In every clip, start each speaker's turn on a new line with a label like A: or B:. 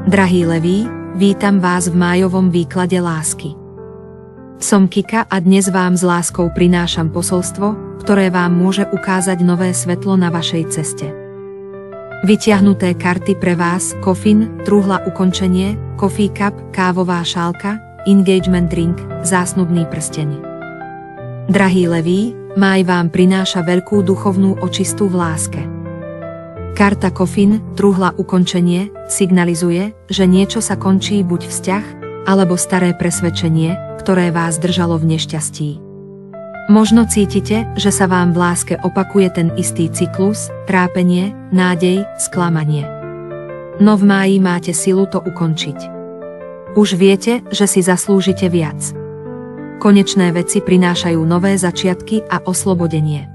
A: Drahí leví, vítam vás v májovom výklade lásky. Som Kika a dnes vám s láskou prinášam posolstvo, ktoré vám môže ukázať nové svetlo na vašej ceste. Vytiahnuté karty pre vás: Coffin, truhla ukončenie, coffee cup, kávová šálka, engagement ring, zásnubný prsteň. Drahí leví, máj vám prináša veľkú duchovnú očistu v láske. Karta Coffin, truhla ukončenie, signalizuje, že niečo sa končí, buď vzťah, alebo staré presvedčenie, ktoré vás držalo v nešťastí. Možno cítite, že sa vám v láske opakuje ten istý cyklus, trápenie, nádej, sklamanie. No v máji máte silu to ukončiť. Už viete, že si zaslúžite viac. Konečné veci prinášajú nové začiatky a oslobodenie.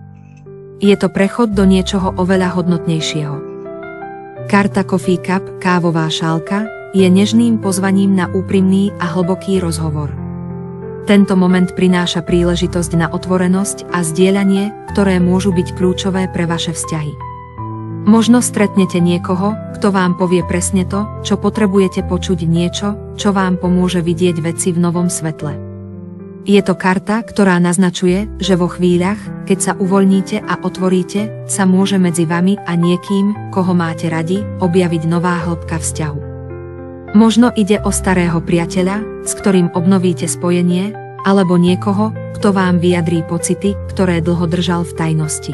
A: Je to prechod do niečoho oveľa hodnotnejšieho. Karta Coffee Cup, kávová šálka, je nežným pozvaním na úprimný a hlboký rozhovor. Tento moment prináša príležitosť na otvorenosť a zdieľanie, ktoré môžu byť kľúčové pre vaše vzťahy. Možno stretnete niekoho, kto vám povie presne to, čo potrebujete počuť, niečo, čo vám pomôže vidieť veci v novom svetle. Je to karta, ktorá naznačuje, že vo chvíľach, keď sa uvoľníte a otvoríte, sa môže medzi vami a niekým, koho máte radi, objaviť nová hĺbka vzťahu. Možno ide o starého priateľa, s ktorým obnovíte spojenie, alebo niekoho, kto vám vyjadrí pocity, ktoré dlho držal v tajnosti.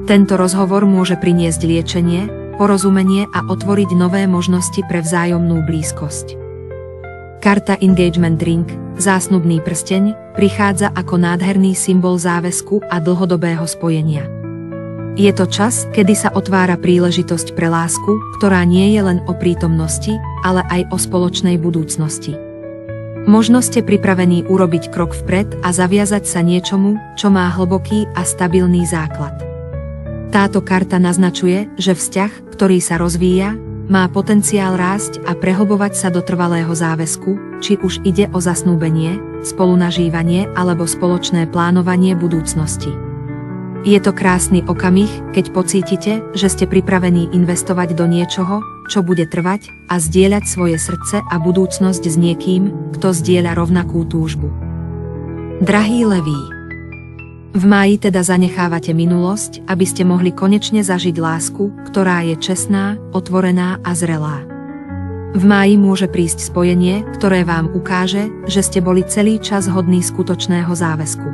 A: Tento rozhovor môže priniesť liečenie, porozumenie a otvoriť nové možnosti pre vzájomnú blízkosť. Karta Engagement Ring, zásnubný prsteň, prichádza ako nádherný symbol záväzku a dlhodobého spojenia. Je to čas, kedy sa otvára príležitosť pre lásku, ktorá nie je len o prítomnosti, ale aj o spoločnej budúcnosti. Možno ste pripravení urobiť krok vpred a zaviazať sa niečomu, čo má hlboký a stabilný základ. Táto karta naznačuje, že vzťah, ktorý sa rozvíja, má potenciál rásť a prehlbovať sa do trvalého záväzku, či už ide o zasnúbenie, spolunažívanie alebo spoločné plánovanie budúcnosti. Je to krásny okamih, keď pocítite, že ste pripravení investovať do niečoho, čo bude trvať, a zdieľať svoje srdce a budúcnosť s niekým, kto zdieľa rovnakú túžbu. Drahí leví, v máji teda zanechávate minulosť, aby ste mohli konečne zažiť lásku, ktorá je čestná, otvorená a zrelá. V máji môže prísť spojenie, ktoré vám ukáže, že ste boli celý čas hodní skutočného záväzku.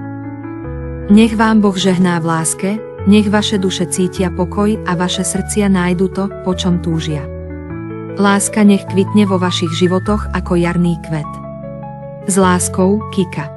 A: Nech vám Boh žehná v láske, nech vaše duše cítia pokoj a vaše srdcia nájdu to, po čom túžia. Láska nech kvitne vo vašich životoch ako jarný kvet. S láskou, Kika.